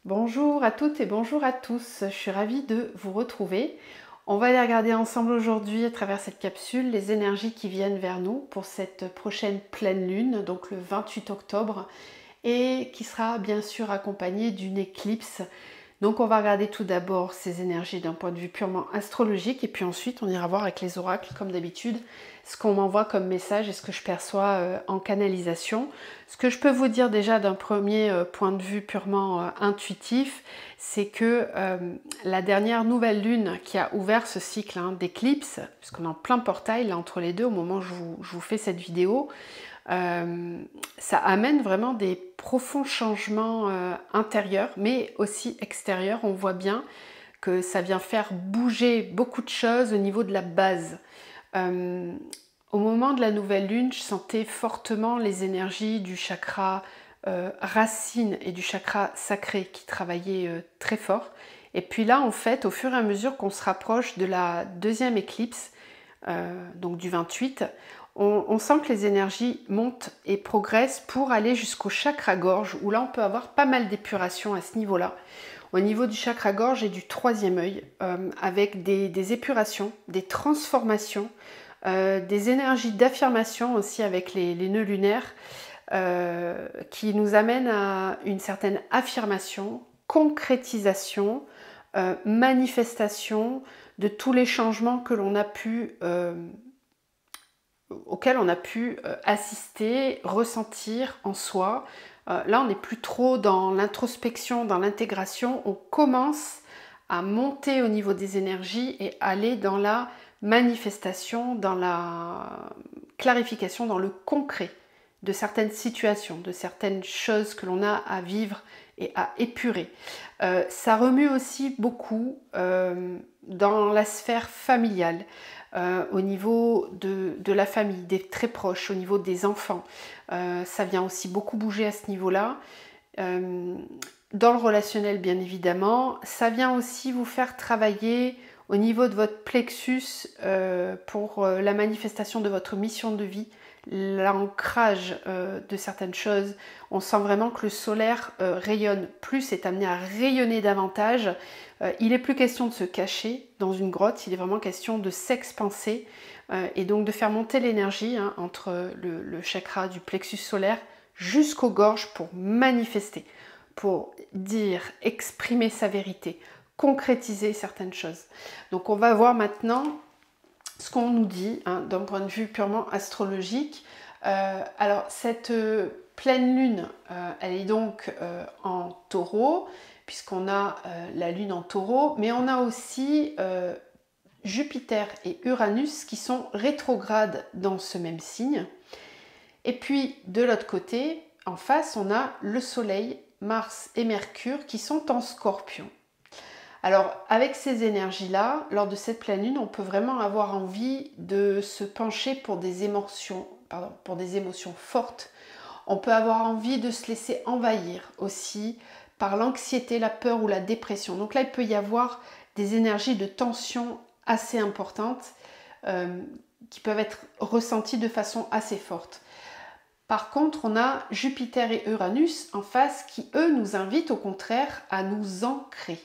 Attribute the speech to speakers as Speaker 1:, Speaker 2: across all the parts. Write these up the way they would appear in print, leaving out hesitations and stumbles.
Speaker 1: Bonjour à toutes et bonjour à tous, je suis ravie de vous retrouver. On va aller regarder ensemble aujourd'hui à travers cette capsule les énergies qui viennent vers nous pour cette prochaine pleine lune, donc le 28 octobre, et qui sera bien sûr accompagnée d'une éclipse. Donc on va regarder tout d'abord ces énergies d'un point de vue purement astrologique et puis ensuite on ira voir avec les oracles comme d'habitude ce qu'on m'envoie comme message et ce que je perçois en canalisation. Ce que je peux vous dire déjà d'un premier point de vue purement intuitif, c'est que la dernière nouvelle lune qui a ouvert ce cycle d'éclipse, puisqu'on est en plein portail là, entre les deux au moment où je vous fais cette vidéo, ça amène vraiment des profonds changements intérieurs, mais aussi extérieurs. On voit bien que ça vient faire bouger beaucoup de choses au niveau de la base. Au moment de la nouvelle lune, je sentais fortement les énergies du chakra racine et du chakra sacré qui travaillaient très fort. Et puis là, en fait, au fur et à mesure qu'on se rapproche de la deuxième éclipse, donc du 28, on sent que les énergies montent et progressent pour aller jusqu'au chakra-gorge, où là on peut avoir pas mal d'épuration à ce niveau-là. Au niveau du chakra-gorge et du troisième œil, avec des épurations, des transformations, des énergies d'affirmation aussi avec les nœuds lunaires, qui nous amènent à une certaine affirmation, concrétisation, manifestation de tous les changements que l'on a pu auxquels on a pu assister, ressentir en soi. Là, on n'est plus trop dans l'introspection, dans l'intégration. On commence à monter au niveau des énergies et aller dans la manifestation, dans la clarification, dans le concret de certaines situations, de certaines choses que l'on a à vivre et à épurer. Ça remue aussi beaucoup dans la sphère familiale. Au niveau de la famille, des très proches, au niveau des enfants. Ça vient aussi beaucoup bouger à ce niveau-là. Dans le relationnel, bien évidemment. Ça vient aussi vous faire travailler au niveau de votre plexus pour la manifestation de votre mission de vie, l'ancrage de certaines choses. On sent vraiment que le solaire rayonne plus, est amené à rayonner davantage. Il n'est plus question de se cacher dans une grotte, il est vraiment question de s'expanser et donc de faire monter l'énergie entre le chakra du plexus solaire jusqu'aux gorges pour manifester, pour dire, exprimer sa vérité, concrétiser certaines choses. Donc on va voir maintenant ce qu'on nous dit d'un point de vue purement astrologique. Alors cette pleine lune, elle est donc en taureau, puisqu'on a la lune en taureau, mais on a aussi Jupiter et Uranus qui sont rétrogrades dans ce même signe. Et puis de l'autre côté, en face, on a le Soleil, Mars et Mercure qui sont en Scorpion. Alors avec ces énergies-là, lors de cette pleine lune, on peut vraiment avoir envie de se pencher pour des émotions fortes. On peut avoir envie de se laisser envahir aussi par l'anxiété, la peur ou la dépression. Donc là, il peut y avoir des énergies de tension assez importantes qui peuvent être ressenties de façon assez forte. Par contre, on a Jupiter et Uranus en face qui, eux, nous invitent au contraire à nous ancrer,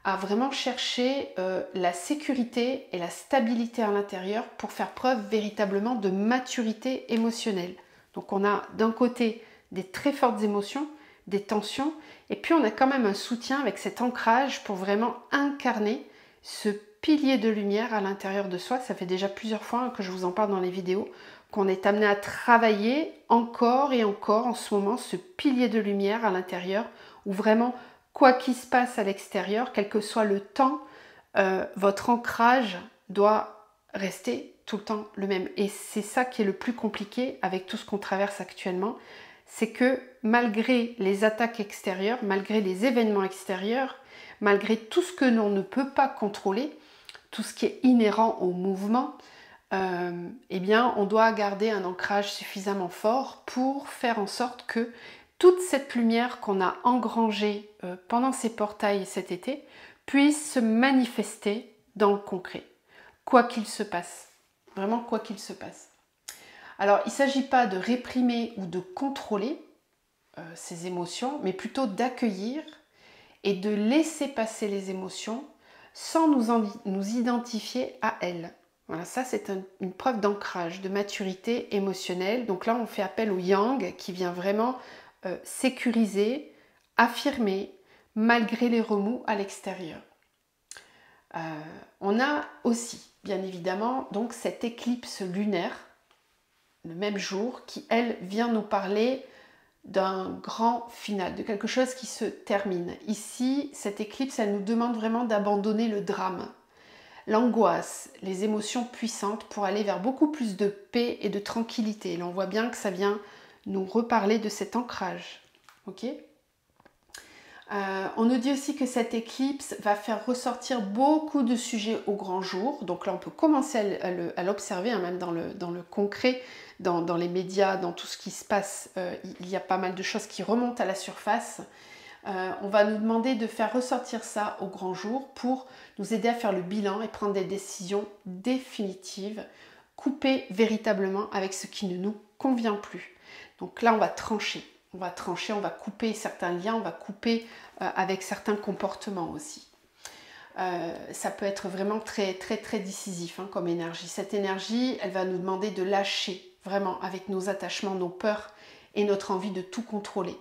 Speaker 1: à vraiment chercher la sécurité et la stabilité à l'intérieur pour faire preuve véritablement de maturité émotionnelle. Donc on a d'un côté des très fortes émotions, des tensions, et puis on a quand même un soutien avec cet ancrage pour vraiment incarner ce pilier de lumière à l'intérieur de soi. Ça fait déjà plusieurs fois que je vous en parle dans les vidéos, qu'on est amené à travailler encore et encore en ce moment ce pilier de lumière à l'intérieur, où vraiment, quoi qu'il se passe à l'extérieur, quel que soit le temps, votre ancrage doit rester tout le temps le même. Et c'est ça qui est le plus compliqué avec tout ce qu'on traverse actuellement, c'est que malgré les attaques extérieures, malgré les événements extérieurs, malgré tout ce que l'on ne peut pas contrôler, tout ce qui est inhérent au mouvement, eh bien, on doit garder un ancrage suffisamment fort pour faire en sorte que toute cette lumière qu'on a engrangée pendant ces portails cet été puisse se manifester dans le concret, quoi qu'il se passe, vraiment quoi qu'il se passe. Alors, il ne s'agit pas de réprimer ou de contrôler ces émotions, mais plutôt d'accueillir et de laisser passer les émotions sans nous identifier à elles. Voilà, ça c'est une preuve d'ancrage, de maturité émotionnelle. Donc là, on fait appel au yang qui vient vraiment sécuriser, affirmer, malgré les remous à l'extérieur. On a aussi, bien évidemment, donc cette éclipse lunaire, le même jour, qui, elle, vient nous parler d'un grand final, de quelque chose qui se termine. Ici, cette éclipse, elle nous demande vraiment d'abandonner le drame, l'angoisse, les émotions puissantes pour aller vers beaucoup plus de paix et de tranquillité. Et là, on voit bien que ça vient nous reparler de cet ancrage. Ok ? On nous dit aussi que cette éclipse va faire ressortir beaucoup de sujets au grand jour. Donc là, on peut commencer à l'observer, hein, même dans le concret, dans les médias, dans tout ce qui se passe. Il y a pas mal de choses qui remontent à la surface. On va nous demander de faire ressortir ça au grand jour pour nous aider à faire le bilan et prendre des décisions définitives, couper véritablement avec ce qui ne nous convient plus. Donc là, on va trancher. On va trancher, on va couper certains liens, on va couper avec certains comportements aussi. Ça peut être vraiment très très très décisif hein, comme énergie. Cette énergie, elle va nous demander de lâcher vraiment avec nos attachements, nos peurs et notre envie de tout contrôler.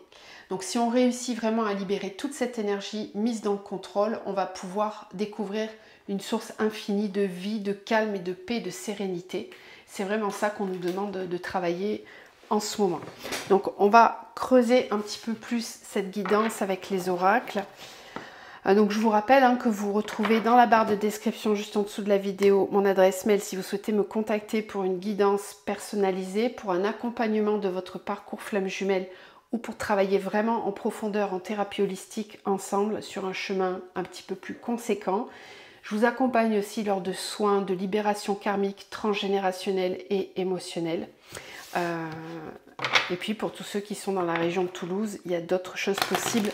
Speaker 1: Donc si on réussit vraiment à libérer toute cette énergie mise dans le contrôle, on va pouvoir découvrir une source infinie de vie, de calme et de paix, de sérénité. C'est vraiment ça qu'on nous demande de travailler en ce moment. Donc on va creuser un petit peu plus cette guidance avec les oracles. Donc je vous rappelle hein, que vous retrouvez dans la barre de description juste en dessous de la vidéo mon adresse mail si vous souhaitez me contacter pour une guidance personnalisée, pour un accompagnement de votre parcours flamme jumelle ou pour travailler vraiment en profondeur en thérapie holistique ensemble sur un chemin un petit peu plus conséquent. Je vous accompagne aussi lors de soins de libération karmique, transgénérationnelle et émotionnelle. Et puis pour tous ceux qui sont dans la région de Toulouse, il y a d'autres choses possibles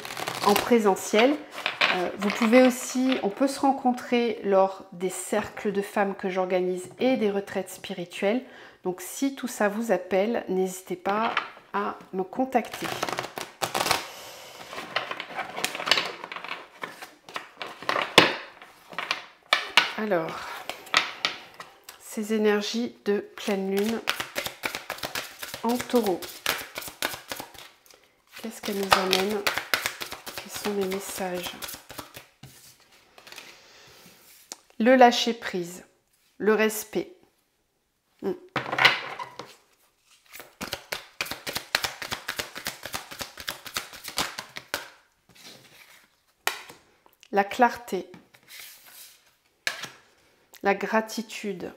Speaker 1: en présentiel. Vous pouvez aussi, on peut se rencontrer lors des cercles de femmes que j'organise et des retraites spirituelles. Donc si tout ça vous appelle, n'hésitez pas à me contacter. Alors, ces énergies de pleine lune en taureau. Qu'est-ce qu'elles nous amènent? Quels sont les messages? Le lâcher prise, le respect. La clarté, la gratitude,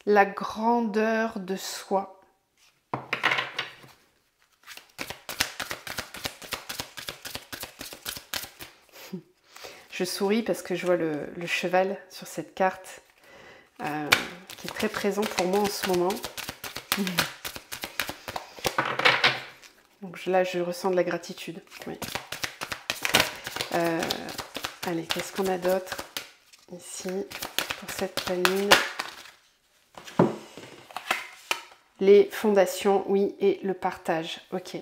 Speaker 1: la grandeur de soi. Je souris parce que je vois le cheval sur cette carte qui est très présent pour moi en ce moment. Donc là, je ressens de la gratitude. Oui. Allez, qu'est-ce qu'on a d'autre ici pour cette pleine lune? Les fondations, oui, et le partage. Ok.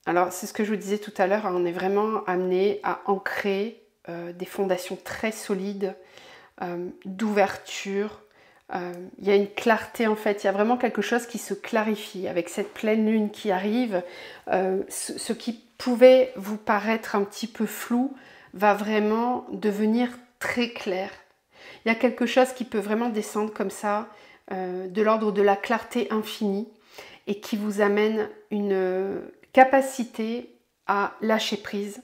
Speaker 1: Alors, c'est ce que je vous disais tout à l'heure, hein, on est vraiment amené à ancrer des fondations très solides, d'ouverture. Il y a une clarté en fait, il y a vraiment quelque chose qui se clarifie avec cette pleine lune qui arrive. Ce qui pouvait vous paraître un petit peu flou va vraiment devenir très clair. Il y a quelque chose qui peut vraiment descendre comme ça, de l'ordre de la clarté infinie et qui vous amène une capacité à lâcher prise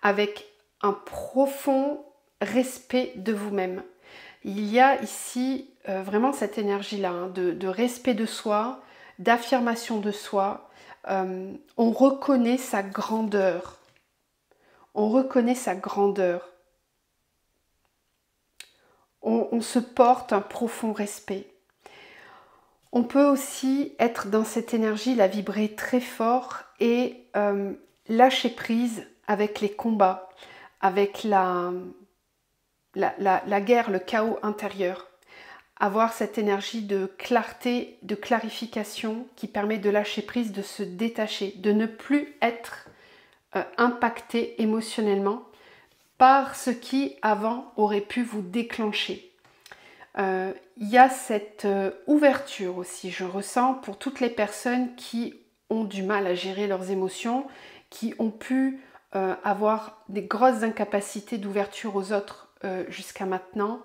Speaker 1: avec un profond respect de vous-même. Il y a ici vraiment cette énergie-là, hein, de respect de soi, d'affirmation de soi. On reconnaît sa grandeur. On reconnaît sa grandeur. On se porte un profond respect. On peut aussi être dans cette énergie, la vibrer très fort et lâcher prise avec les combats, avec la guerre, le chaos intérieur. Avoir cette énergie de clarté, de clarification qui permet de lâcher prise, de se détacher, de ne plus être impacté émotionnellement par ce qui avant aurait pu vous déclencher. Il y a cette ouverture aussi, je ressens, pour toutes les personnes qui ont du mal à gérer leurs émotions, qui ont pu avoir des grosses incapacités d'ouverture aux autres jusqu'à maintenant,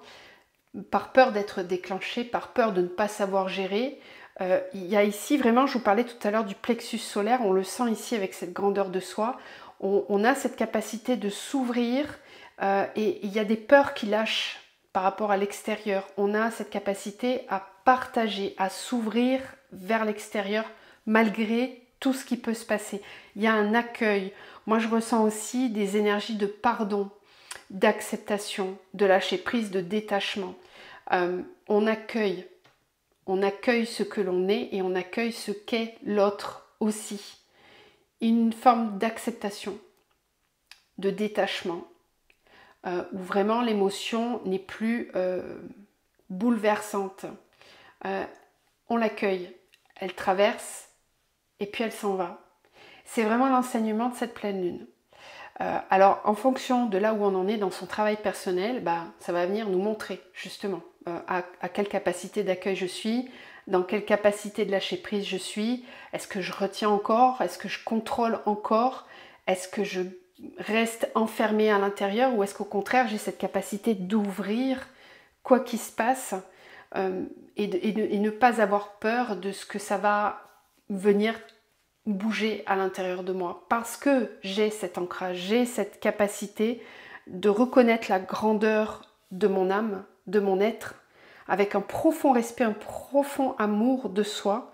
Speaker 1: par peur d'être déclenchées, par peur de ne pas savoir gérer. Il y a ici vraiment, je vous parlais tout à l'heure du plexus solaire, on le sent ici avec cette grandeur de soi, on a cette capacité de s'ouvrir et il y a des peurs qui lâchent par rapport à l'extérieur. On a cette capacité à partager, à s'ouvrir vers l'extérieur malgré tout ce qui peut se passer. Il y a un accueil. Moi, je ressens aussi des énergies de pardon, d'acceptation, de lâcher prise, de détachement. On accueille ce que l'on est et on accueille ce qu'est l'autre aussi. Une forme d'acceptation, de détachement, où vraiment l'émotion n'est plus bouleversante. On l'accueille, elle traverse et puis elle s'en va. C'est vraiment l'enseignement de cette pleine lune. Alors, en fonction de là où on en est dans son travail personnel, ça va venir nous montrer justement à quelle capacité d'accueil je suis, dans quelle capacité de lâcher prise je suis, est-ce que je retiens encore, est-ce que je contrôle encore, est-ce que je reste enfermée à l'intérieur ou est-ce qu'au contraire j'ai cette capacité d'ouvrir quoi qu'il se passe et ne pas avoir peur de ce que ça va venir bouger à l'intérieur de moi parce que j'ai cet ancrage, j'ai cette capacité de reconnaître la grandeur de mon âme, de mon être, avec un profond respect, un profond amour de soi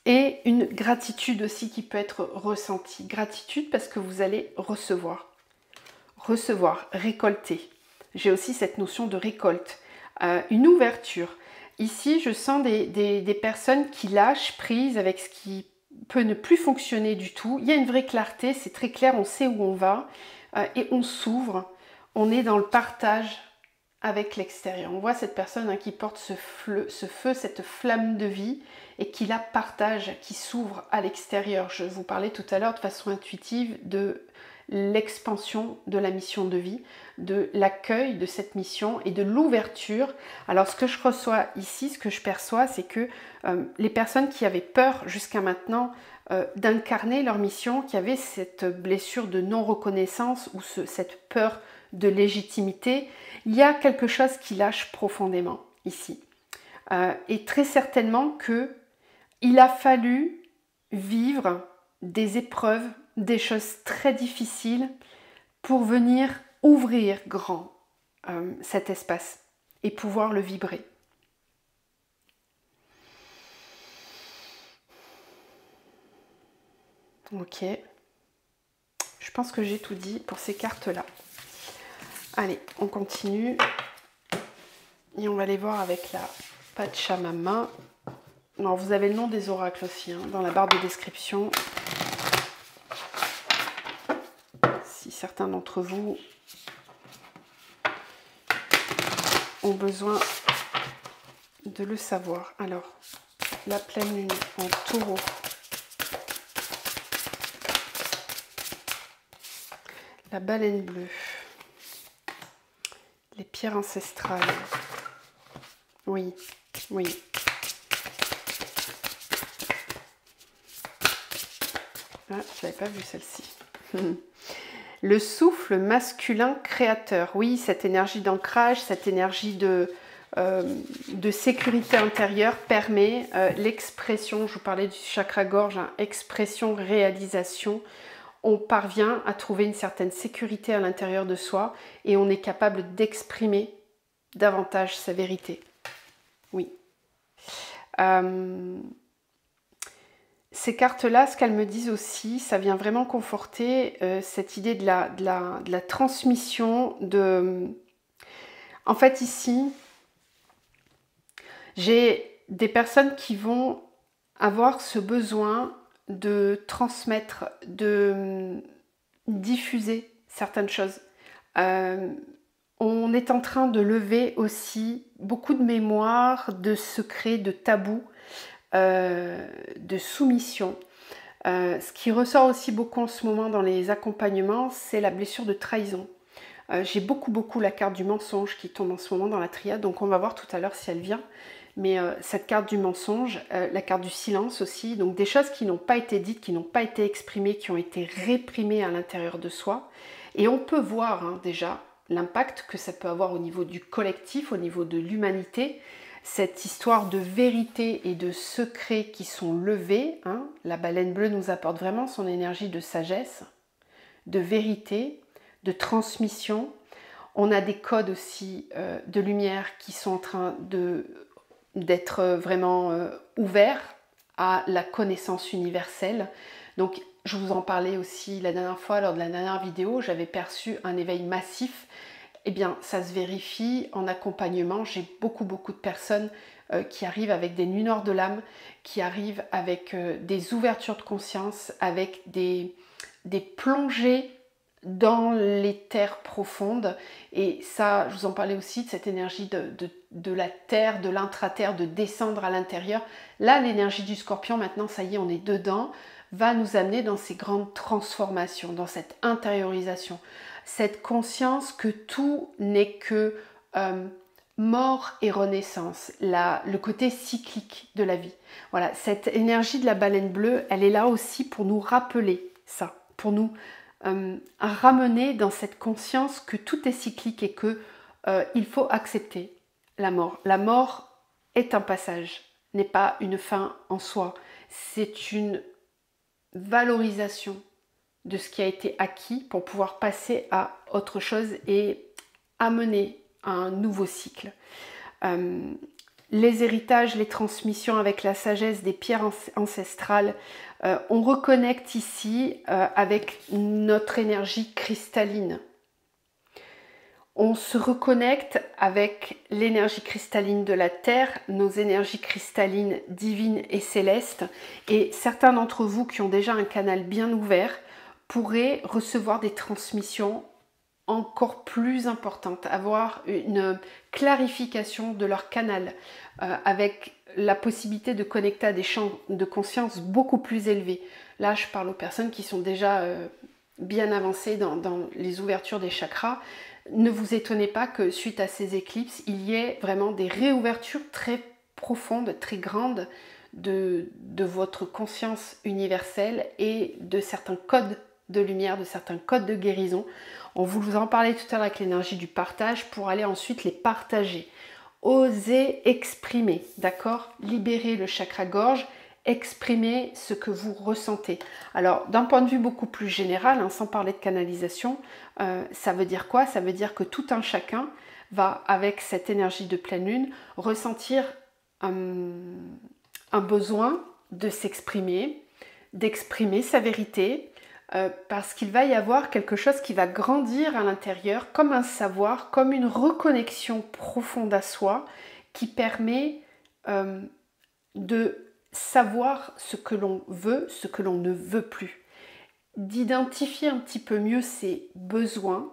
Speaker 1: et une gratitude aussi qui peut être ressentie. Gratitude parce que vous allez recevoir, récolter. J'ai aussi cette notion de récolte, une ouverture. Ici, je sens des personnes qui lâchent prise avec ce qui peut ne plus fonctionner du tout. Il y a une vraie clarté, c'est très clair, on sait où on va et on s'ouvre. On est dans le partage avec l'extérieur. On voit cette personne qui porte ce feu, cette flamme de vie et qui la partage, qui s'ouvre à l'extérieur. Je vous parlais tout à l'heure de façon intuitive de l'expansion de la mission de vie, de l'accueil de cette mission et de l'ouverture. Alors ce que je reçois ici, ce que je perçois, c'est que les personnes qui avaient peur jusqu'à maintenant d'incarner leur mission, qui avaient cette blessure de non-reconnaissance ou cette peur de légitimité, il y a quelque chose qui lâche profondément ici. Et très certainement qu'il a fallu vivre des épreuves, des choses très difficiles pour venir ouvrir grand cet espace et pouvoir le vibrer. Ok. Je pense que j'ai tout dit pour ces cartes-là. Allez, on continue. Et on va aller voir avec la Pachamama. Alors, vous avez le nom des oracles aussi dans la barre de description. Si certains d'entre vous ont besoin de le savoir. Alors, la pleine lune en taureau. La baleine bleue. Les pierres ancestrales. Oui, oui. Ah, je n'avais pas vu celle-ci. Le souffle masculin créateur. Oui, cette énergie d'ancrage, cette énergie de sécurité intérieure permet l'expression, je vous parlais du chakra gorge, expression, réalisation. On parvient à trouver une certaine sécurité à l'intérieur de soi et on est capable d'exprimer davantage sa vérité. Oui. Ces cartes-là, ce qu'elles me disent aussi, ça vient vraiment conforter cette idée de la transmission. En fait, ici, j'ai des personnes qui vont avoir ce besoin de transmettre, de diffuser certaines choses. On est en train de lever aussi beaucoup de mémoires, de secrets, de tabous, de soumission. Ce qui ressort aussi beaucoup en ce moment dans les accompagnements, c'est la blessure de trahison. J'ai beaucoup la carte du mensonge qui tombe en ce moment dans la triade, donc on va voir tout à l'heure si elle vient. Mais cette carte du mensonge, la carte du silence aussi, donc des choses qui n'ont pas été dites, qui n'ont pas été exprimées, qui ont été réprimées à l'intérieur de soi. Et on peut voir déjà l'impact que ça peut avoir au niveau du collectif, au niveau de l'humanité, cette histoire de vérité et de secrets qui sont levés. La baleine bleue nous apporte vraiment son énergie de sagesse, de vérité, de transmission. On a des codes aussi de lumière qui sont en train d'être vraiment ouverts à la connaissance universelle. Donc je vous en parlais aussi la dernière fois lors de la dernière vidéo, j'avais perçu un éveil massif. Eh bien ça se vérifie en accompagnement. J'ai beaucoup de personnes qui arrivent avec des nuits noires de l'âme, qui arrivent avec des ouvertures de conscience, avec des plongées dans les terres profondes. Et ça, je vous en parlais aussi de cette énergie de la terre, de l'intra-terre, de descendre à l'intérieur. Là, l'énergie du scorpion, maintenant, ça y est, on est dedans, va nous amener dans ces grandes transformations, dans cette intériorisation, cette conscience que tout n'est que mort et renaissance, le côté cyclique de la vie. Voilà, cette énergie de la baleine bleue, elle est là aussi pour nous rappeler ça, pour nous ramener dans cette conscience que tout est cyclique et que il faut accepter la mort. La mort est un passage, n'est pas une fin en soi. C'est une valorisation de ce qui a été acquis pour pouvoir passer à autre chose et amener à un nouveau cycle. Les héritages, les transmissions avec la sagesse des pierres ancestrales, on reconnecte ici avec notre énergie cristalline. On se reconnecte avec l'énergie cristalline de la Terre, nos énergies cristallines divines et célestes. Et certains d'entre vous qui ont déjà un canal bien ouvert pourraient recevoir des transmissions encore plus importantes, avoir une clarification de leur canal avec la possibilité de connecter à des champs de conscience beaucoup plus élevés. Là, je parle aux personnes qui sont déjà bien avancées dans les ouvertures des chakras. Ne vous étonnez pas que suite à ces éclipses, il y ait vraiment des réouvertures très profondes, très grandes de votre conscience universelle et de certains codes de lumière, de certains codes de guérison. On vous en parlait tout à l'heure avec l'énergie du partage pour aller ensuite les partager. Osez exprimer, d'accord? Libérez le chakra gorge, exprimez ce que vous ressentez. Alors, d'un point de vue beaucoup plus général, sans parler de canalisation, ça veut dire quoi? Ça veut dire que tout un chacun va, avec cette énergie de pleine lune, ressentir un besoin de s'exprimer, d'exprimer sa vérité, parce qu'il va y avoir quelque chose qui va grandir à l'intérieur, comme un savoir, comme une reconnexion profonde à soi, qui permet de savoir ce que l'on veut, ce que l'on ne veut plus, d'identifier un petit peu mieux ses besoins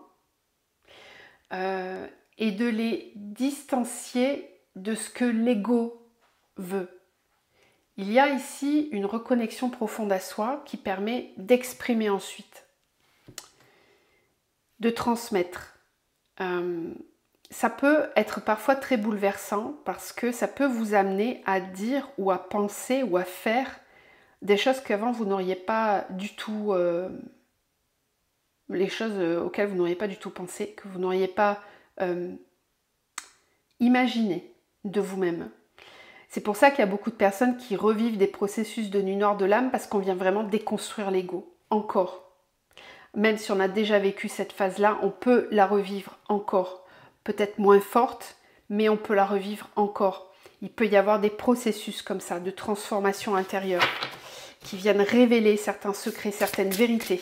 Speaker 1: et de les distancier de ce que l'ego veut. Il y a ici une reconnexion profonde à soi qui permet d'exprimer ensuite, de transmettre. Ça peut être parfois très bouleversant parce que ça peut vous amener à dire ou à penser ou à faire des choses qu'avant vous n'auriez pas du tout, les choses auxquelles vous n'auriez pas du tout pensé, que vous n'auriez pas imaginé de vous-même. C'est pour ça qu'il y a beaucoup de personnes qui revivent des processus de nuit noire de l'âme parce qu'on vient vraiment déconstruire l'ego, encore. Même si on a déjà vécu cette phase-là, on peut la revivre encore. Peut-être moins forte, mais on peut la revivre encore. Il peut y avoir des processus comme ça, de transformation intérieure, qui viennent révéler certains secrets, certaines vérités.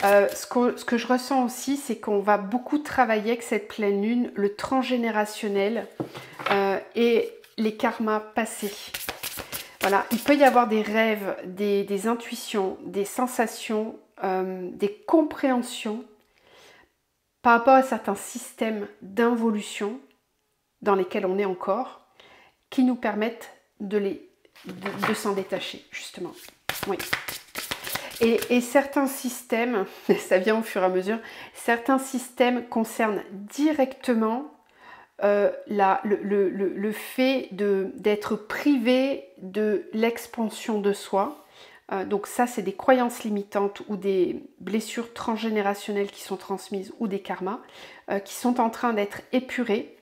Speaker 1: Ce que je ressens aussi, c'est qu'on va beaucoup travailler avec cette pleine lune, le transgénérationnel et les karmas passés. Voilà, il peut y avoir des rêves, des intuitions, des sensations, des compréhensions par rapport à certains systèmes d'involution dans lesquels on est encore, qui nous permettent de s'en détacher, justement. Oui. Et certains systèmes, ça vient au fur et à mesure, certains systèmes concernent directement le fait d'être privé de l'expansion de soi. Donc ça, c'est des croyances limitantes ou des blessures transgénérationnelles qui sont transmises ou des karmas qui sont en train d'être épurés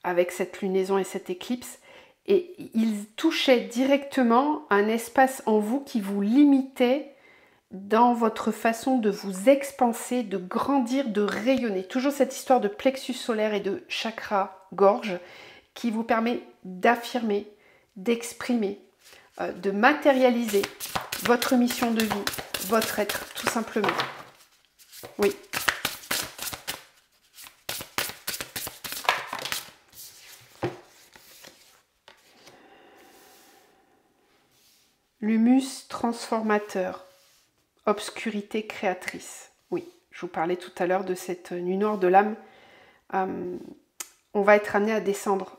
Speaker 1: avec cette lunaison et cette éclipse. Et ils touchaient directement un espace en vous qui vous limitait dans votre façon de vous expanser, de grandir, de rayonner. Toujours cette histoire de plexus solaire et de chakra gorge qui vous permet d'affirmer, d'exprimer, de matérialiser votre mission de vie, votre être, tout simplement. Oui. L'humus transformateur, obscurité créatrice. Oui, je vous parlais tout à l'heure de cette nuit noire de l'âme. On va être amené à descendre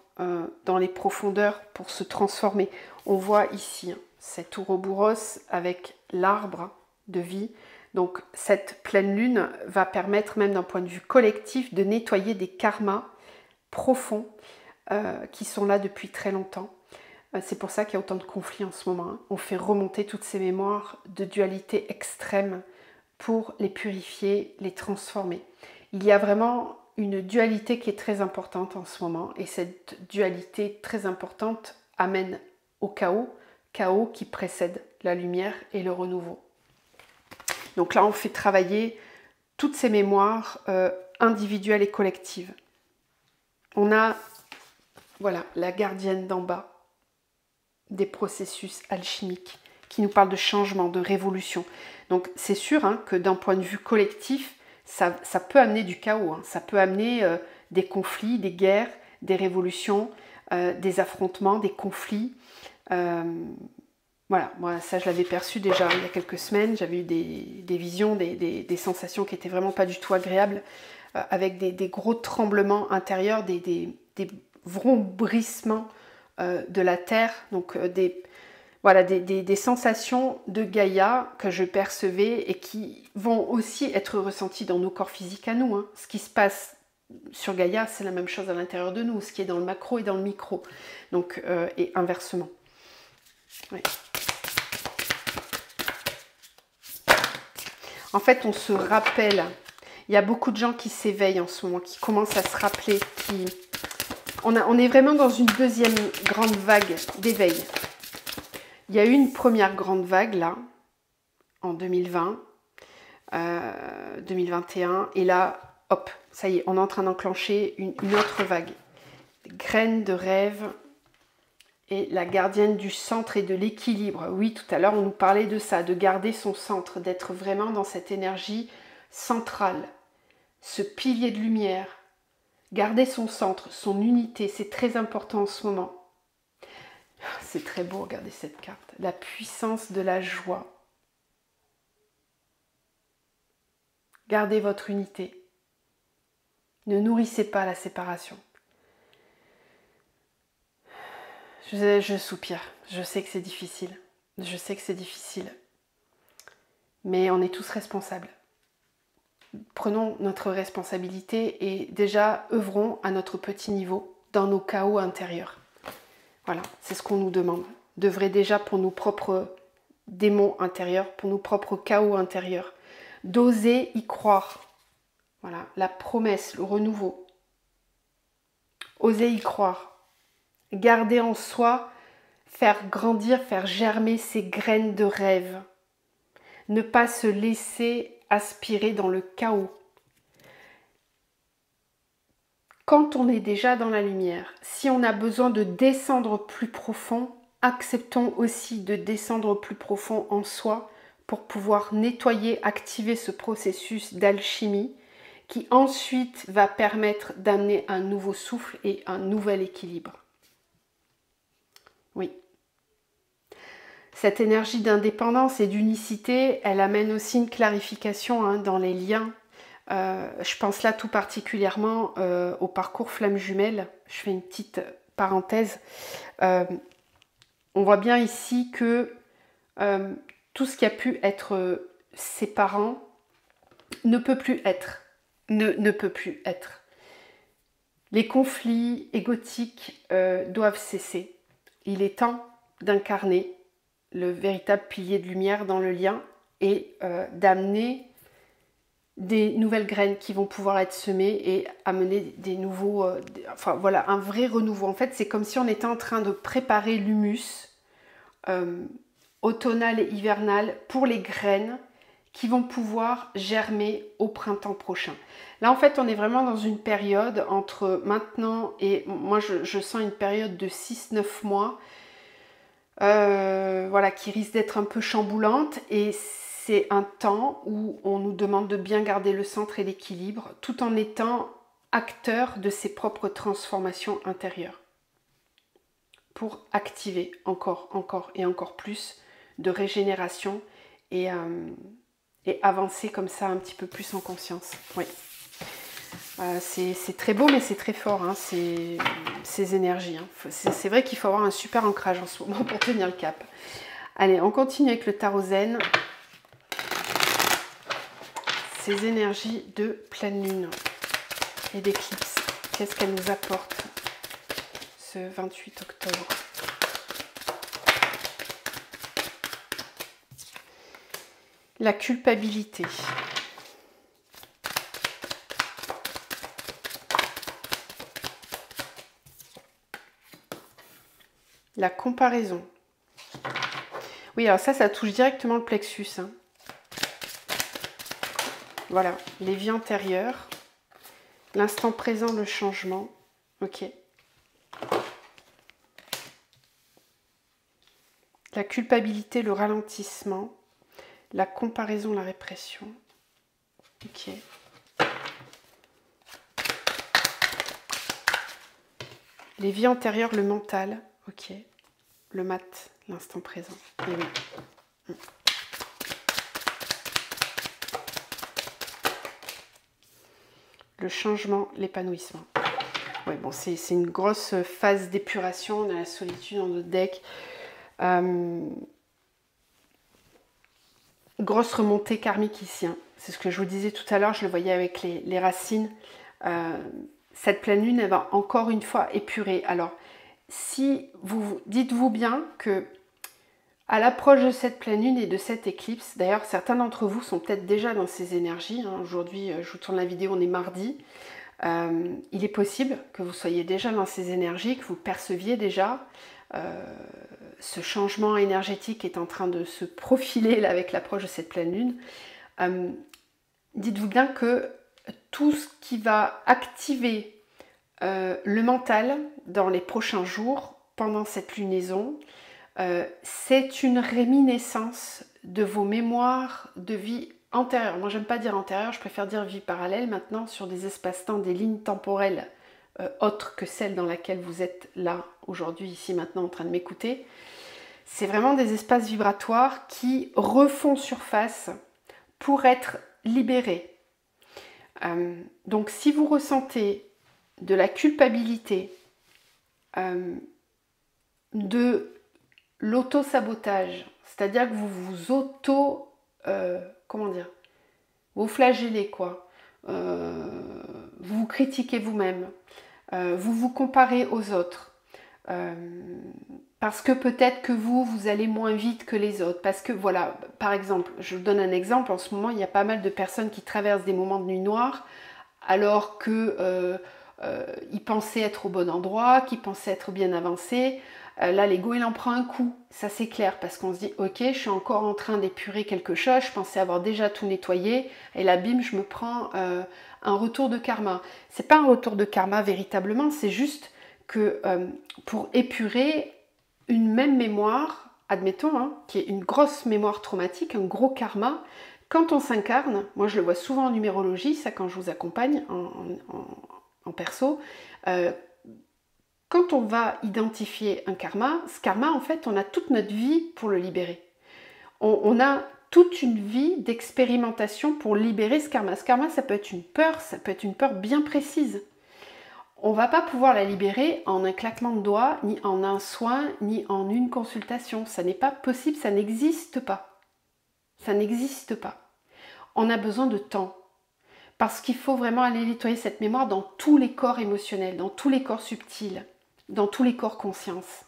Speaker 1: dans les profondeurs pour se transformer. On voit ici cet ouroboros avec l'arbre de vie. Donc cette pleine lune va permettre, même d'un point de vue collectif, de nettoyer des karmas profonds qui sont là depuis très longtemps. C'est pour ça qu'il y a autant de conflits en ce moment. On fait remonter toutes ces mémoires de dualité extrême pour les purifier, les transformer. Il y a vraiment une dualité qui est très importante en ce moment, et cette dualité très importante amène au chaos, chaos qui précède la lumière et le renouveau. Donc là, on fait travailler toutes ces mémoires individuelles et collectives. On a, voilà, la gardienne d'en bas des processus alchimiques qui nous parle de changement, de révolution. Donc c'est sûr que d'un point de vue collectif, ça peut amener du chaos, ça peut amener des conflits, des guerres, des révolutions, des affrontements, des conflits. Voilà, moi ça je l'avais perçu déjà il y a quelques semaines, j'avais eu des visions, des sensations qui n'étaient vraiment pas du tout agréables, avec des gros tremblements intérieurs, des vrombissements de la terre, donc des sensations de Gaïa que je percevais et qui vont aussi être ressenties dans nos corps physiques à nous. Ce qui se passe sur Gaïa, c'est la même chose à l'intérieur de nous, ce qui est dans le macro et dans le micro, donc, et inversement. Oui. En fait, on se rappelle, il y a beaucoup de gens qui s'éveillent en ce moment, qui commencent à se rappeler, on est vraiment dans une deuxième grande vague d'éveil. Il y a eu une première grande vague là, en 2020, 2021, et là, hop, ça y est, on est en train d'enclencher une autre vague. Graines de rêve et la gardienne du centre et de l'équilibre. Oui, tout à l'heure, on nous parlait de ça, de garder son centre, d'être vraiment dans cette énergie centrale, ce pilier de lumière. Garder son centre, son unité, c'est très important en ce moment. C'est très beau, regardez cette carte. La puissance de la joie. Gardez votre unité. Ne nourrissez pas la séparation. Je soupire. Je sais que c'est difficile. Je sais que c'est difficile. Mais on est tous responsables. Prenons notre responsabilité et déjà œuvrons à notre petit niveau dans nos chaos intérieurs. Voilà, c'est ce qu'on nous demande. D'œuvrer déjà pour nos propres démons intérieurs, pour nos propres chaos intérieurs. D'oser y croire. Voilà, la promesse, le renouveau. Oser y croire. Garder en soi, faire grandir, faire germer ces graines de rêve. Ne pas se laisser aspirer dans le chaos. Quand on est déjà dans la lumière, si on a besoin de descendre plus profond, acceptons aussi de descendre plus profond en soi pour pouvoir nettoyer, activer ce processus d'alchimie qui ensuite va permettre d'amener un nouveau souffle et un nouvel équilibre. Oui. Cette énergie d'indépendance et d'unicité, elle amène aussi une clarification dans les liens. Je pense là tout particulièrement au parcours flamme jumelle. Je fais une petite parenthèse. On voit bien ici que tout ce qui a pu être ses parents ne peut plus être. Ne peut plus être. Les conflits égotiques doivent cesser. Il est temps d'incarner le véritable pilier de lumière dans le lien et d'amener des nouvelles graines qui vont pouvoir être semées et amener des nouveaux... enfin voilà, un vrai renouveau. En fait, c'est comme si on était en train de préparer l'humus automnal et hivernal pour les graines qui vont pouvoir germer au printemps prochain. Là, en fait, on est vraiment dans une période entre maintenant et... Moi, je sens une période de 6-9 mois voilà, qui risque d'être un peu chamboulante, et c'est un temps où on nous demande de bien garder le centre et l'équilibre tout en étant acteur de ses propres transformations intérieures pour activer encore et encore plus de régénération et avancer comme ça un petit peu plus en conscience. Oui. C'est très beau, mais c'est très fort, hein, ces énergies. Hein. C'est vrai qu'il faut avoir un super ancrage en ce moment pour tenir le cap. Allez, on continue avec le tarot zen. Ces énergies de pleine lune et d'éclipse. Qu'est-ce qu'elles nous apportent ce 28 octobre? La culpabilité. La comparaison. Oui, alors ça touche directement le plexus. Hein. Voilà, les vies antérieures, l'instant présent, le changement. Ok. La culpabilité, le ralentissement. La comparaison, la répression. Ok. Les vies antérieures, le mental. Ok. Le mat, l'instant présent. Et oui. Le changement, l'épanouissement. Ouais, bon, c'est une grosse phase d'épuration. On a la solitude dans notre deck. Grosse remontée karmique ici. Hein. C'est ce que je vous disais tout à l'heure. Je le voyais avec les racines. Cette pleine lune, elle va encore une fois épurer. Alors, si vous dites-vous bien que à l'approche de cette pleine lune et de cette éclipse, d'ailleurs certains d'entre vous sont peut-être déjà dans ces énergies, hein. Aujourd'hui je vous tourne la vidéo, on est mardi, il est possible que vous soyez déjà dans ces énergies, que vous perceviez déjà ce changement énergétique qui est en train de se profiler là, avec l'approche de cette pleine lune. Dites-vous bien que tout ce qui va activer le mental dans les prochains jours, pendant cette lunaison, c'est une réminiscence de vos mémoires de vie antérieure. Moi, j'aime pas dire antérieure, je préfère dire vie parallèle maintenant, sur des espaces-temps, des lignes temporelles autres que celles dans laquelle vous êtes là, aujourd'hui, ici, maintenant, en train de m'écouter. C'est vraiment des espaces vibratoires qui refont surface pour être libérés. Donc, si vous ressentez de la culpabilité, de l'auto-sabotage, c'est-à-dire que vous vous comment dire, vous flagellez quoi, vous vous critiquez vous-même, vous vous comparez aux autres, parce que peut-être que vous allez moins vite que les autres, parce que voilà, par exemple, je vous donne un exemple, en ce moment il y a pas mal de personnes qui traversent des moments de nuit noire, alors que ils pensaient être au bon endroit, qu'ils pensaient être bien avancés. Là, l'ego, il en prend un coup, ça c'est clair, parce qu'on se dit, ok, je suis encore en train d'épurer quelque chose, je pensais avoir déjà tout nettoyé, et là, bim, je me prends un retour de karma. C'est pas un retour de karma véritablement, c'est juste que pour épurer une même mémoire, admettons, hein, qui est une grosse mémoire traumatique, un gros karma, quand on s'incarne, moi je le vois souvent en numérologie, ça quand je vous accompagne en perso, quand on va identifier un karma, ce karma, en fait, on a toute notre vie pour le libérer. On a toute une vie d'expérimentation pour libérer ce karma. Ce karma, ça peut être une peur, ça peut être une peur bien précise. On ne va pas pouvoir la libérer en un claquement de doigts, ni en un soin, ni en une consultation. Ça n'est pas possible, ça n'existe pas. Ça n'existe pas. On a besoin de temps. Parce qu'il faut vraiment aller nettoyer cette mémoire dans tous les corps émotionnels, dans tous les corps subtils, dans tous les corps conscience.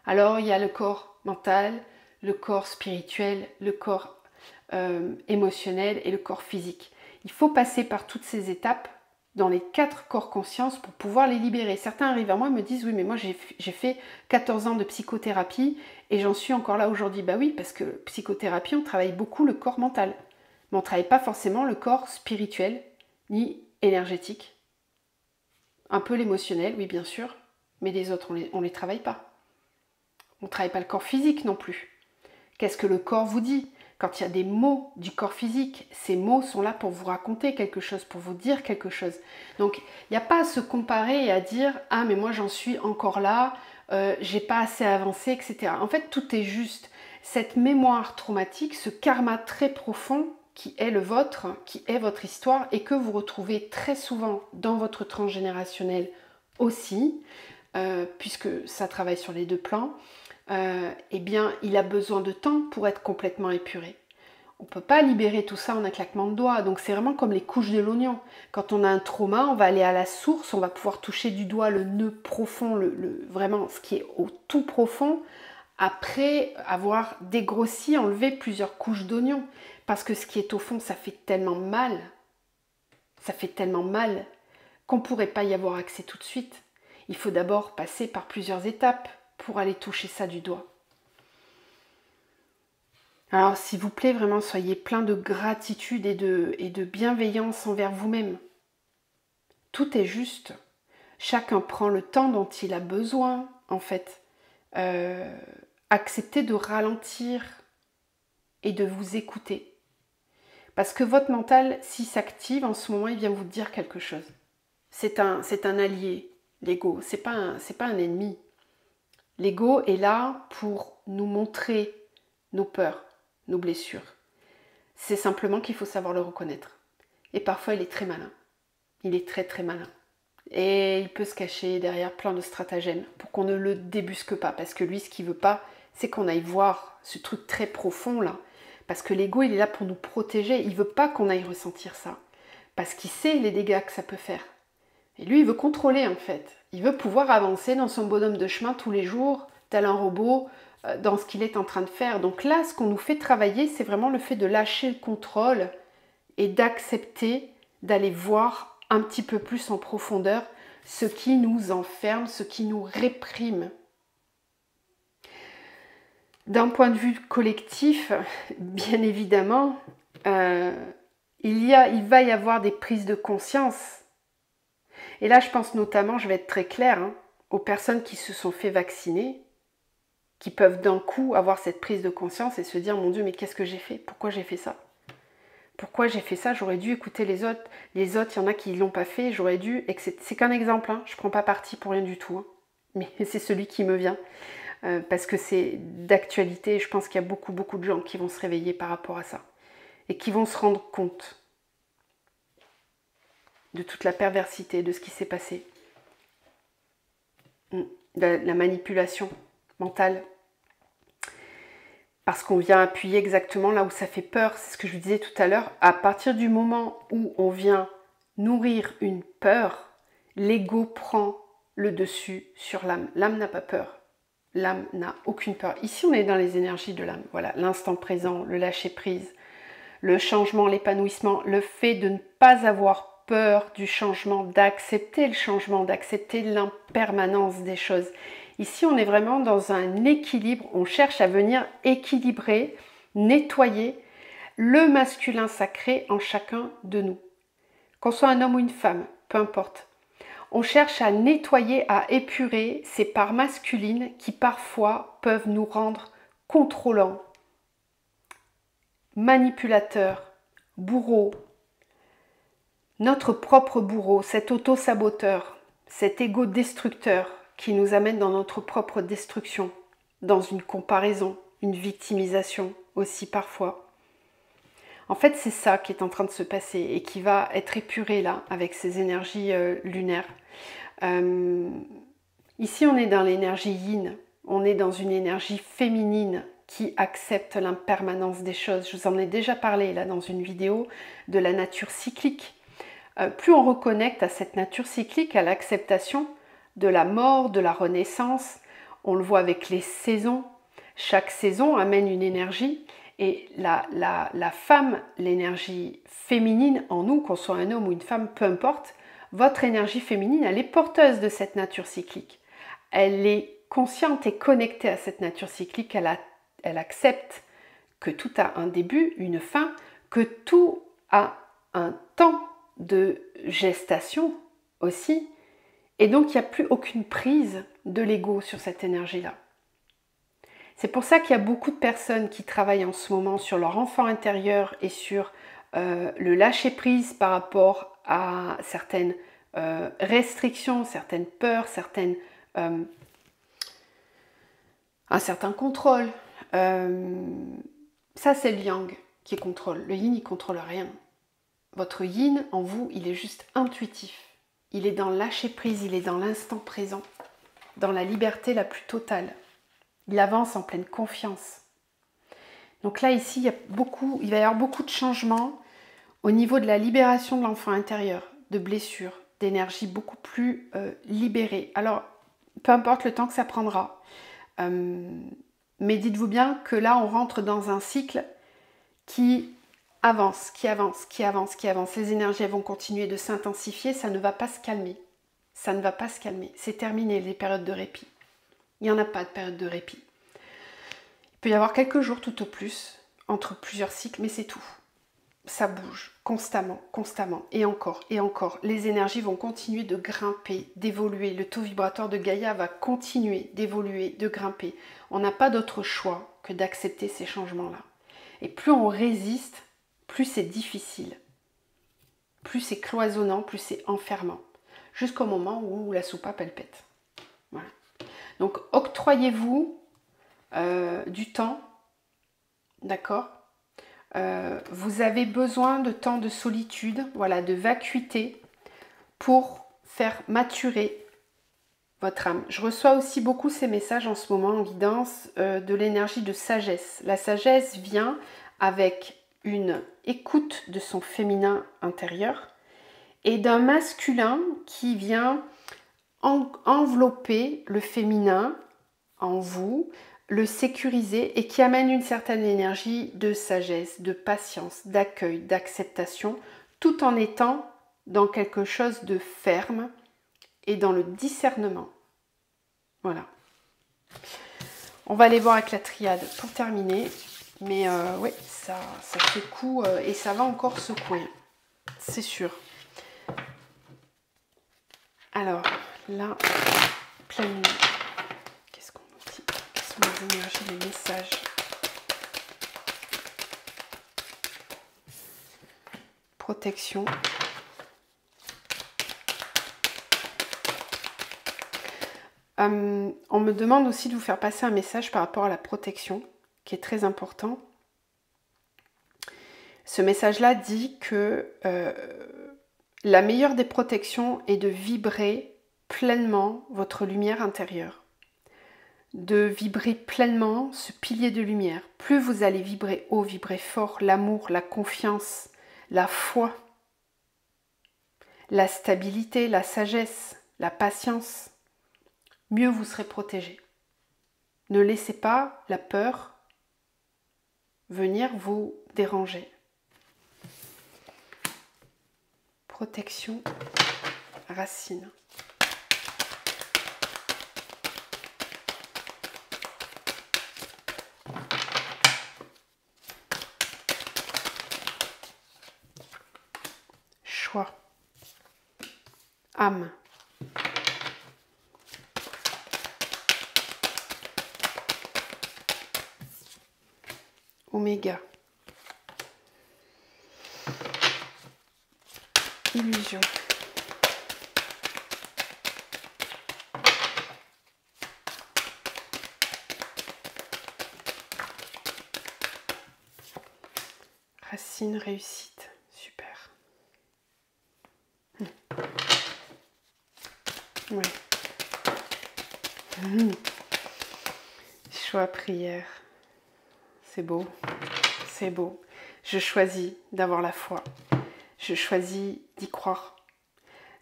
Speaker 1: Alors il y a le corps mental, le corps spirituel, le corps émotionnel et le corps physique. Il faut passer par toutes ces étapes dans les 4 corps conscience pour pouvoir les libérer. Certains arrivent à moi et me disent « Oui, mais moi j'ai fait 14 ans de psychothérapie et j'en suis encore là aujourd'hui. » Bah oui, parce que psychothérapie, on travaille beaucoup le corps mental. Mais on ne travaille pas forcément le corps spirituel ni énergétique. Un peu l'émotionnel, oui bien sûr, mais les autres, on les travaille pas. On ne travaille pas le corps physique non plus. Qu'est-ce que le corps vous dit? Quand il y a des mots du corps physique, ces mots sont là pour vous raconter quelque chose, pour vous dire quelque chose. Donc, il n'y a pas à se comparer et à dire « Ah, mais moi j'en suis encore là, j'ai pas assez avancé, etc. » En fait, tout est juste. Cette mémoire traumatique, ce karma très profond qui est le vôtre, qui est votre histoire et que vous retrouvez très souvent dans votre transgénérationnel aussi, puisque ça travaille sur les 2 plans, eh bien, il a besoin de temps pour être complètement épuré. On ne peut pas libérer tout ça en un claquement de doigts, donc c'est vraiment comme les couches de l'oignon. Quand on a un trauma, on va aller à la source, on va pouvoir toucher du doigt le nœud profond, vraiment ce qui est au tout profond, après avoir dégrossi, enlevé plusieurs couches d'oignons. Parce que ce qui est au fond, ça fait tellement mal qu'on ne pourrait pas y avoir accès tout de suite. Il faut d'abord passer par plusieurs étapes pour aller toucher ça du doigt. Alors s'il vous plaît, vraiment, soyez plein de gratitude et de bienveillance envers vous-même. Tout est juste. Chacun prend le temps dont il a besoin, en fait. Acceptez de ralentir et de vous écouter. Parce que votre mental, s'il s'active, en ce moment, il vient vous dire quelque chose. C'est un allié, l'ego. C'est pas un ennemi. L'ego est là pour nous montrer nos peurs, nos blessures. C'est simplement qu'il faut savoir le reconnaître. Et parfois, il est très malin. Il est très très malin. Et il peut se cacher derrière plein de stratagèmes pour qu'on ne le débusque pas. Parce que lui, ce qu'il veut pas, c'est qu'on aille voir ce truc très profond là. Parce que l'ego, il est là pour nous protéger. Il ne veut pas qu'on aille ressentir ça. Parce qu'il sait les dégâts que ça peut faire. Et lui, il veut contrôler en fait. Il veut pouvoir avancer dans son bonhomme de chemin tous les jours, tel un robot, dans ce qu'il est en train de faire. Donc là, ce qu'on nous fait travailler, c'est vraiment le fait de lâcher le contrôle et d'accepter d'aller voir un petit peu plus en profondeur ce qui nous enferme, ce qui nous réprime. D'un point de vue collectif, bien évidemment, il va y avoir des prises de conscience. Et là, je pense notamment, je vais être très claire, aux personnes qui se sont fait vacciner, qui peuvent d'un coup avoir cette prise de conscience et se dire « Mon Dieu, mais qu'est-ce que j'ai fait? Pourquoi j'ai fait ça? Pourquoi j'ai fait ça? J'aurais dû écouter les autres. Les autres, il y en a qui ne l'ont pas fait, j'aurais dû... » C'est qu'un exemple, je ne prends pas parti pour rien du tout. Mais c'est celui qui me vient. Parce que c'est d'actualité et je pense qu'il y a beaucoup de gens qui vont se réveiller par rapport à ça et qui vont se rendre compte de toute la perversité de ce qui s'est passé, la manipulation mentale, parce qu'on vient appuyer exactement là où ça fait peur. C'est ce que je vous disais tout à l'heure, à partir du moment où on vient nourrir une peur, l'ego prend le dessus sur l'âme. L'âme n'a pas peur. L'âme n'a aucune peur. Ici, on est dans les énergies de l'âme. Voilà, l'instant présent, le lâcher-prise, le changement, l'épanouissement, le fait de ne pas avoir peur du changement, d'accepter le changement, d'accepter l'impermanence des choses. Ici, on est vraiment dans un équilibre. On cherche à venir équilibrer, nettoyer le masculin sacré en chacun de nous. Qu'on soit un homme ou une femme, peu importe. On cherche à nettoyer, à épurer ces parts masculines qui parfois peuvent nous rendre contrôlants, manipulateurs, bourreaux, notre propre bourreau, cet auto-saboteur, cet égo destructeur qui nous amène dans notre propre destruction, dans une comparaison, une victimisation aussi parfois. En fait, c'est ça qui est en train de se passer et qui va être épuré là avec ces énergies lunaires. Ici, on est dans l'énergie yin, on est dans une énergie féminine qui accepte l'impermanence des choses. Je vous en ai déjà parlé là dans une vidéo de la nature cyclique. Plus on reconnecte à cette nature cyclique, à l'acceptation de la mort, de la renaissance, on le voit avec les saisons. Chaque saison amène une énergie et la femme, l'énergie féminine en nous, qu'on soit un homme ou une femme, peu importe, votre énergie féminine, elle est porteuse de cette nature cyclique. Elle est consciente et connectée à cette nature cyclique, elle accepte que tout a un début, une fin, que tout a un temps de gestation aussi, et donc il n'y a plus aucune prise de l'ego sur cette énergie-là. C'est pour ça qu'il y a beaucoup de personnes qui travaillent en ce moment sur leur enfant intérieur et sur le lâcher-prise par rapport à certaines restrictions, certaines peurs, un certain contrôle. Ça, c'est le yang qui contrôle. Le yin, il contrôle rien. Votre yin, en vous, il est juste intuitif. Il est dans le lâcher-prise, il est dans l'instant présent, dans la liberté la plus totale. Il avance en pleine confiance. Donc là, ici, il va y avoir beaucoup de changements au niveau de la libération de l'enfant intérieur, de blessures, d'énergie beaucoup plus libérée. Alors, peu importe le temps que ça prendra, mais dites-vous bien que là, on rentre dans un cycle qui avance, qui avance, qui avance, qui avance. Les énergies elles vont continuer de s'intensifier, ça ne va pas se calmer. Ça ne va pas se calmer. C'est terminé, les périodes de répit. Il n'y en a pas de période de répit. Il peut y avoir quelques jours tout au plus, entre plusieurs cycles, mais c'est tout. Ça bouge constamment, constamment, et encore, et encore. Les énergies vont continuer de grimper, d'évoluer. Le taux vibratoire de Gaïa va continuer d'évoluer, de grimper. On n'a pas d'autre choix que d'accepter ces changements-là. Et plus on résiste, plus c'est difficile. Plus c'est cloisonnant, plus c'est enfermant. Jusqu'au moment où la soupape, elle pète. Voilà. Donc, octroyez-vous du temps, d'accord ? Vous avez besoin de temps de solitude, voilà, de vacuité pour faire maturer votre âme. Je reçois aussi beaucoup ces messages en ce moment en guidance de l'énergie de sagesse. La sagesse vient avec une écoute de son féminin intérieur et d'un masculin qui vient envelopper le féminin en vous, le sécuriser et qui amène une certaine énergie de sagesse, de patience, d'accueil, d'acceptation, tout en étant dans quelque chose de ferme et dans le discernement. Voilà. On va aller voir avec la triade pour terminer. Mais oui, ça secoue et ça va encore secouer. C'est sûr. Alors, là, pleine lune. Qu'est-ce qu'on nous dit? Quelles sont les énergies, les messages? Protection. On me demande aussi de vous faire passer un message par rapport à la protection, qui est très important. Ce message-là dit que la meilleure des protections est de vibrer pleinement votre lumière intérieure, de vibrer pleinement ce pilier de lumière. Plus vous allez vibrer haut, vibrer fort, l'amour, la confiance, la foi, la stabilité, la sagesse, la patience, mieux vous serez protégé. Ne laissez pas la peur venir vous déranger. Protection, racine. Choix. Âme. Oméga. Illusion. Racine, réussite. Super. Oui. Choix, prière. c'est beau, c'est beau. Je choisis d'avoir la foi. Je choisis d'y croire.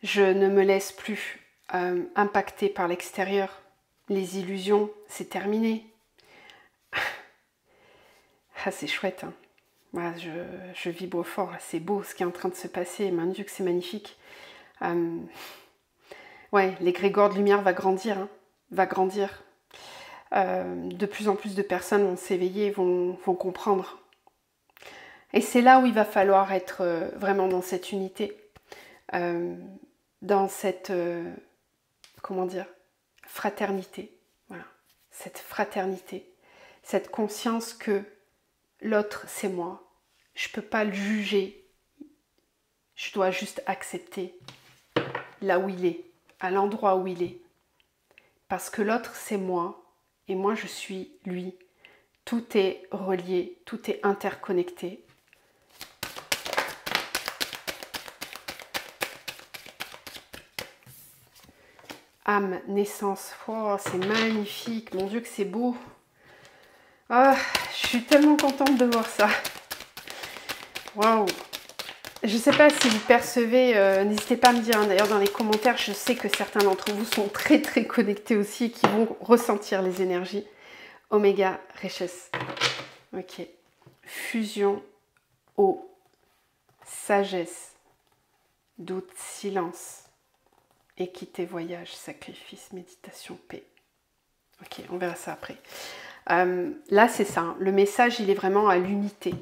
Speaker 1: Je ne me laisse plus impacter par l'extérieur. Les illusions, c'est terminé. Ah, c'est chouette, hein. Voilà, je vibre fort, c'est beau ce qui est en train de se passer, mon Dieu que c'est magnifique. Ouais, l'égrégore de lumière va grandir, hein, va grandir. De plus en plus de personnes vont s'éveiller, vont comprendre. Et c'est là où il va falloir être vraiment dans cette unité, dans cette, comment dire, fraternité. Voilà, cette fraternité, cette conscience que l'autre c'est moi. Je ne peux pas le juger, je dois juste accepter là où il est, à l'endroit où il est. Parce que l'autre c'est moi et moi je suis lui. Tout est relié, tout est interconnecté. Âme, naissance, oh, c'est magnifique, mon Dieu que c'est beau. Oh, je suis tellement contente de voir ça. Waouh! Je ne sais pas si vous percevez, n'hésitez pas à me dire, hein, d'ailleurs dans les commentaires, je sais que certains d'entre vous sont très très connectés aussi et qui vont ressentir les énergies. Oméga Richesse. Ok. Fusion, eau, sagesse, doute, silence, équité, voyage, sacrifice, méditation, paix. Ok, on verra ça après. Là, c'est ça. Hein. Le message, il est vraiment à l'unité.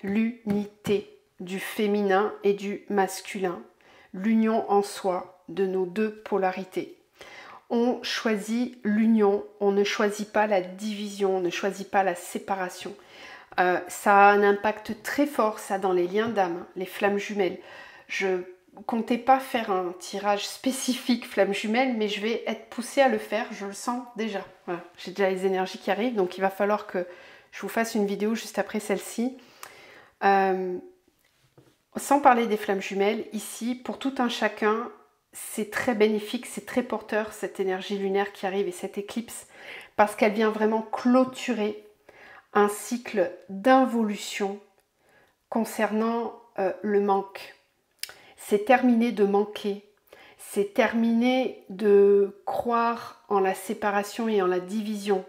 Speaker 1: L'unité du féminin et du masculin. L'union en soi de nos deux polarités. On choisit l'union, on ne choisit pas la division, on ne choisit pas la séparation. Ça a un impact très fort, ça, dans les liens d'âme, les flammes jumelles. Je comptais pas faire un tirage spécifique flammes jumelles, mais je vais être poussée à le faire, je le sens déjà. Voilà. J'ai déjà les énergies qui arrivent, donc il va falloir que je vous fasse une vidéo juste après celle-ci. Sans parler des flammes jumelles, ici, pour tout un chacun, c'est très bénéfique, c'est très porteur, cette énergie lunaire qui arrive et cette éclipse, parce qu'elle vient vraiment clôturer un cycle d'involution concernant le manque. C'est terminé de manquer, c'est terminé de croire en la séparation et en la division.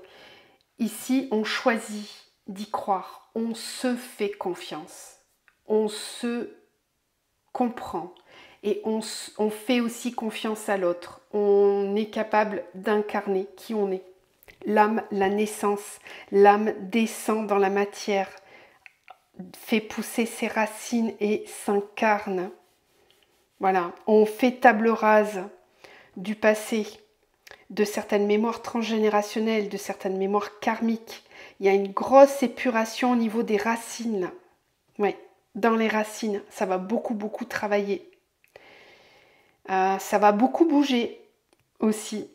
Speaker 1: Ici, on choisit d'y croire, on se fait confiance, on se comprend et on fait aussi confiance à l'autre. On est capable d'incarner qui on est. L'âme, la naissance, l'âme descend dans la matière, fait pousser ses racines et s'incarne. Voilà, on fait table rase du passé, de certaines mémoires transgénérationnelles, de certaines mémoires karmiques. Il y a une grosse épuration au niveau des racines, là. Ouais, dans les racines, ça va beaucoup travailler. Ça va beaucoup bouger aussi.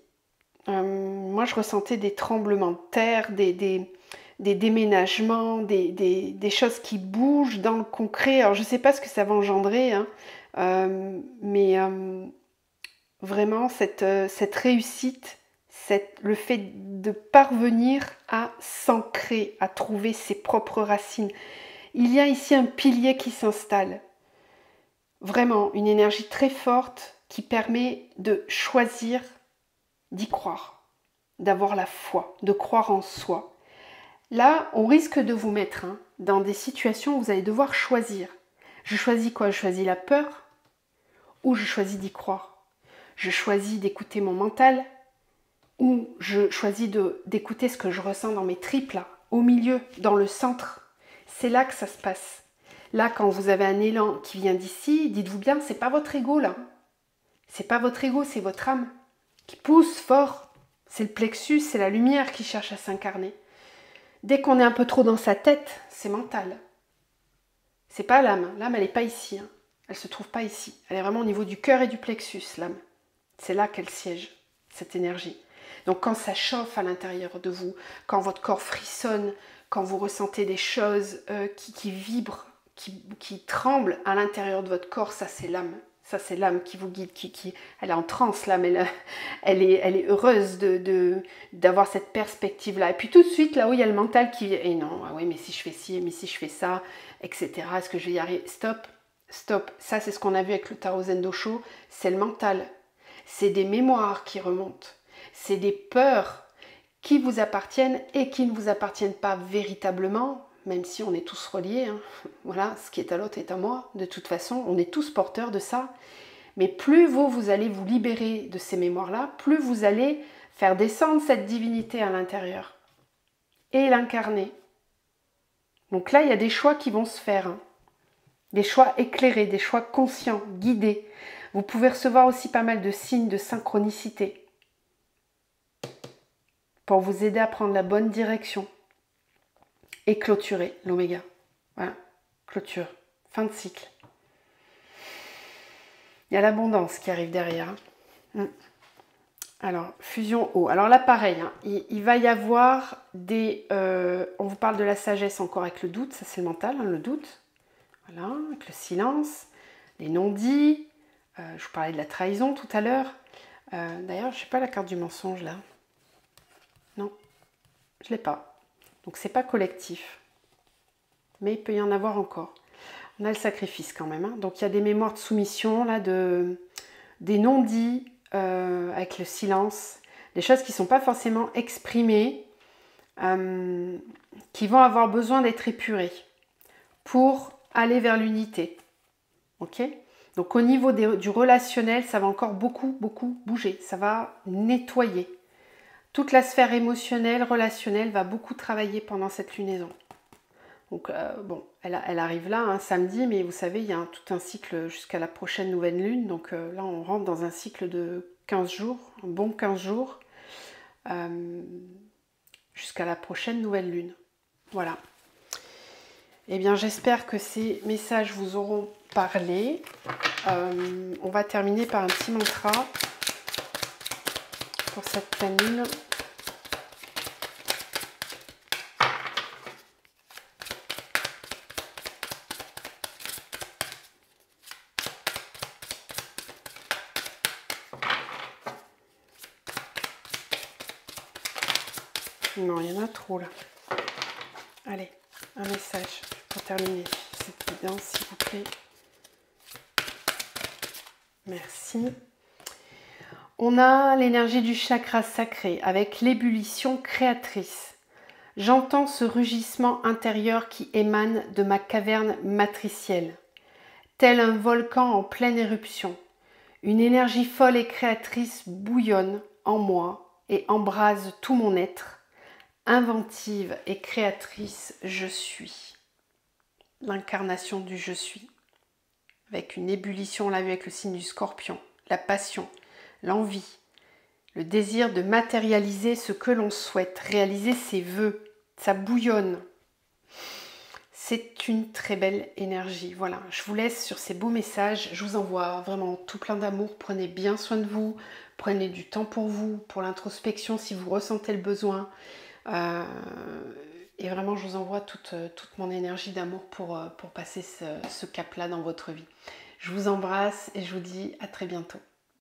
Speaker 1: Moi, je ressentais des tremblements de terre, des déménagements, des choses qui bougent dans le concret. Alors, je ne sais pas ce que ça va engendrer, hein, mais vraiment, cette réussite, le fait de parvenir à s'ancrer, à trouver ses propres racines. Il y a ici un pilier qui s'installe. Vraiment, une énergie très forte qui permet de choisir d'y croire, d'avoir la foi, de croire en soi. Là, on risque de vous mettre dans des situations où vous allez devoir choisir. Je choisis quoi? Je choisis la peur ou je choisis d'y croire? Je choisis d'écouter mon mental ou je choisis d'écouter ce que je ressens dans mes tripes, là, au milieu, dans le centre. C'est là que ça se passe. Là, quand vous avez un élan qui vient d'ici, dites-vous bien, c'est pas votre ego, là. C'est pas votre ego, c'est votre âme qui pousse fort. C'est le plexus, c'est la lumière qui cherche à s'incarner. Dès qu'on est un peu trop dans sa tête, c'est mental. C'est pas l'âme. L'âme, elle n'est pas ici. Hein. Elle se trouve pas ici. Elle est vraiment au niveau du cœur et du plexus, l'âme. C'est là qu'elle siège, cette énergie. Donc quand ça chauffe à l'intérieur de vous, quand votre corps frissonne, quand vous ressentez des choses qui vibrent, qui tremblent à l'intérieur de votre corps, ça c'est l'âme. Ça, c'est l'âme qui vous guide, elle est en transe, l'âme, elle est heureuse d'avoir cette perspective-là. Et puis tout de suite, là où il y a le mental qui vient, et non, ah oui, mais si je fais ci, mais si je fais ça, etc., est-ce que je vais y arriver? Stop, stop. Ça, c'est ce qu'on a vu avec le Tao Zen Dosho, c'est le mental. C'est des mémoires qui remontent. C'est des peurs qui vous appartiennent et qui ne vous appartiennent pas véritablement, même si on est tous reliés, hein. Voilà, ce qui est à l'autre est à moi, de toute façon, on est tous porteurs de ça, mais plus vous allez vous libérer de ces mémoires-là, plus vous allez faire descendre cette divinité à l'intérieur et l'incarner. Donc là, il y a des choix qui vont se faire, hein. Des choix éclairés, des choix conscients, guidés. Vous pouvez recevoir aussi pas mal de signes de synchronicité pour vous aider à prendre la bonne direction. Et clôturer l'oméga. Voilà, clôture, fin de cycle. Il y a l'abondance qui arrive derrière. Alors, fusion eau. Alors là, pareil, hein, il va y avoir des... on vous parle de la sagesse encore avec le doute, ça c'est le mental, hein, le doute. Voilà, avec le silence, les non-dits. Je vous parlais de la trahison tout à l'heure. D'ailleurs, je n'ai pas la carte du mensonge là. Non, je ne l'ai pas. Donc c'est pas collectif, mais il peut y en avoir encore. On a le sacrifice quand même, hein. Donc il y a des mémoires de soumission, là, des non-dits avec le silence, des choses qui ne sont pas forcément exprimées, qui vont avoir besoin d'être épurées pour aller vers l'unité. Ok ? Donc au niveau du relationnel, ça va encore beaucoup bouger, ça va nettoyer. Toute la sphère émotionnelle, relationnelle va beaucoup travailler pendant cette lunaison. Donc bon, elle arrive là, hein, samedi, mais vous savez, il y a tout un cycle jusqu'à la prochaine nouvelle lune. Donc là, on rentre dans un cycle de 15 jours, un bon 15 jours, jusqu'à la prochaine nouvelle lune. Voilà. Eh bien, j'espère que ces messages vous auront parlé. On va terminer par un petit mantra pour cette pleine lune. Non, il y en a trop là. Allez, un message pour terminer cette vidéo, s'il vous plaît. Merci. On a l'énergie du chakra sacré avec l'ébullition créatrice. J'entends ce rugissement intérieur qui émane de ma caverne matricielle. Tel un volcan en pleine éruption, une énergie folle et créatrice bouillonne en moi et embrase tout mon être. Inventive et créatrice, je suis. L'incarnation du je suis. Avec une ébullition, on l'a vu avec le signe du scorpion, la passion, l'envie, le désir de matérialiser ce que l'on souhaite, réaliser ses vœux, ça bouillonne. C'est une très belle énergie. Voilà, je vous laisse sur ces beaux messages. Je vous envoie vraiment tout plein d'amour. Prenez bien soin de vous. Prenez du temps pour vous, pour l'introspection si vous ressentez le besoin. Et vraiment, je vous envoie toute mon énergie d'amour pour passer ce cap-là dans votre vie. Je vous embrasse et je vous dis à très bientôt.